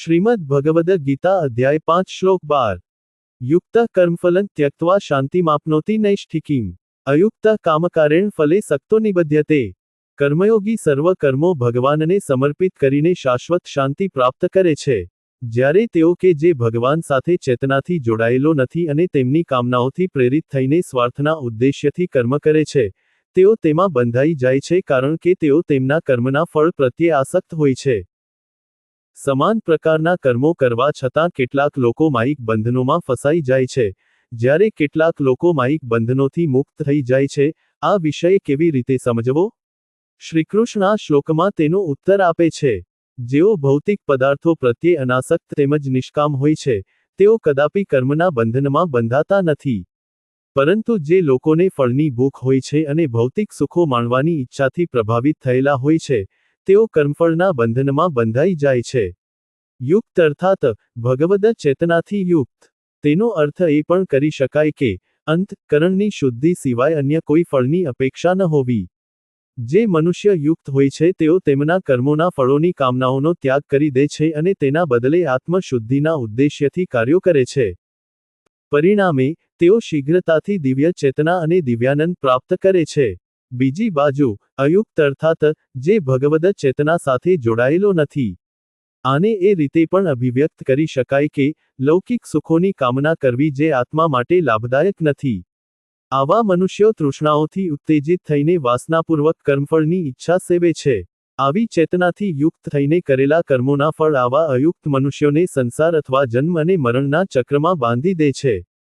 श्रीमद् भगवद गीता अध्याय 5 श्लोक 12। युक्तः कर्मफलं त्यक्त्वा शान्तिमाप्नोति नैष्ठिकीम्। अयुक्तः कामकारेण फले सक्तो निबध्यते। કર્મયોગી સર્વ કર્મો ભગવાનને સમર્પિત કરીને શાશ્વત શાંતિ પ્રાપ્ત કરે છે। જ્યારે તેઓ કે જે ભગવાન સાથે ચેતનાથી જોડાયેલો નથી અને તેમની કામનાઓથી પ્રેરિત થઈને સ્વાર્થના ઉદ્દેશ્યથી કર્મ કરે છે, તેઓ તેમાં બંધાઈ જાય છે કારણ કે તેઓ તેમના કર્મના ફળ પ્રત્યે આસક્ત હોય છે। સમાન પ્રકારના કર્મો કરવા છતાં કેટલાક લોકો માયિક બંધનોમાં ફસાઈ જાય છે, જ્યારે કેટલાક લોકો માયિક બંધનોથી મુક્ત થઈ જાય છે। આ વિષય કેવી રીતે સમજવો? શ્રીકૃષ્ણ આ શ્લોકમાં તેનો ઉત્તર આપે છે। જેઓ ભૌતિક પદાર્થો પ્રત્યે અનાસક્ત તેમજ નિષ્કામ હોય છે, તેઓ કદાપી કર્મના બંધનમાં બંધાતા નથી। પરંતુ જે લોકોને ફળની ભૂખ હોય છે અને ભૌતિક સુખો માણવાની ઈચ્છાથી પ્રભાવિત થયેલા હોય છે, તેઓ કર્મફળના બંધનમાં બંધાઈ જાય છે। યુક્ત અર્થાત ભગવદ ચેતનાથી યુક્ત। તેનો અર્થ એ પણ કરી શકાય કે અંતઃકરણની શુદ્ધિ સિવાય અન્ય કોઈ ફળની અપેક્ષા ન હોવી। જે મનુષ્ય યુક્ત હોય છે તેઓ તેમના કર્મોના ફળોની કામનાઓનો ત્યાગ કરી દે છે અને તેના બદલે આત્મશુદ્ધિના ઉદ્દેશ્યથી કાર્યો કરે છે। પરિણામે તેઓ શીઘ્રતાથી દિવ્ય ચેતના અને દિવ્યાનંદ પ્રાપ્ત કરે છે। બીજી બાજુ અયુક્ત અર્થાત જે ભગવદ ચેતના સાથે જોડાયેલો નથી। આને એ રીતે પણ અભિવ્યક્ત કરી શકાય કે લૌકિક સુખોની કામના કરવી જે આત્મા માટે લાભદાયક નથી। આવા મનુષ્યો તૃષ્ણાઓથી ઉત્તેજિત થઈને વાસનાપૂર્વક કર્મફળની ઈચ્છા સેવે છે। આવી ચેતનાથી યુક્ત થઈને કરેલા કર્મોના ફળ આવા અયુક્ત મનુષ્યોને સંસાર અથવા જન્મ અને મરણના ચક્રમાં બાંધી દે છે।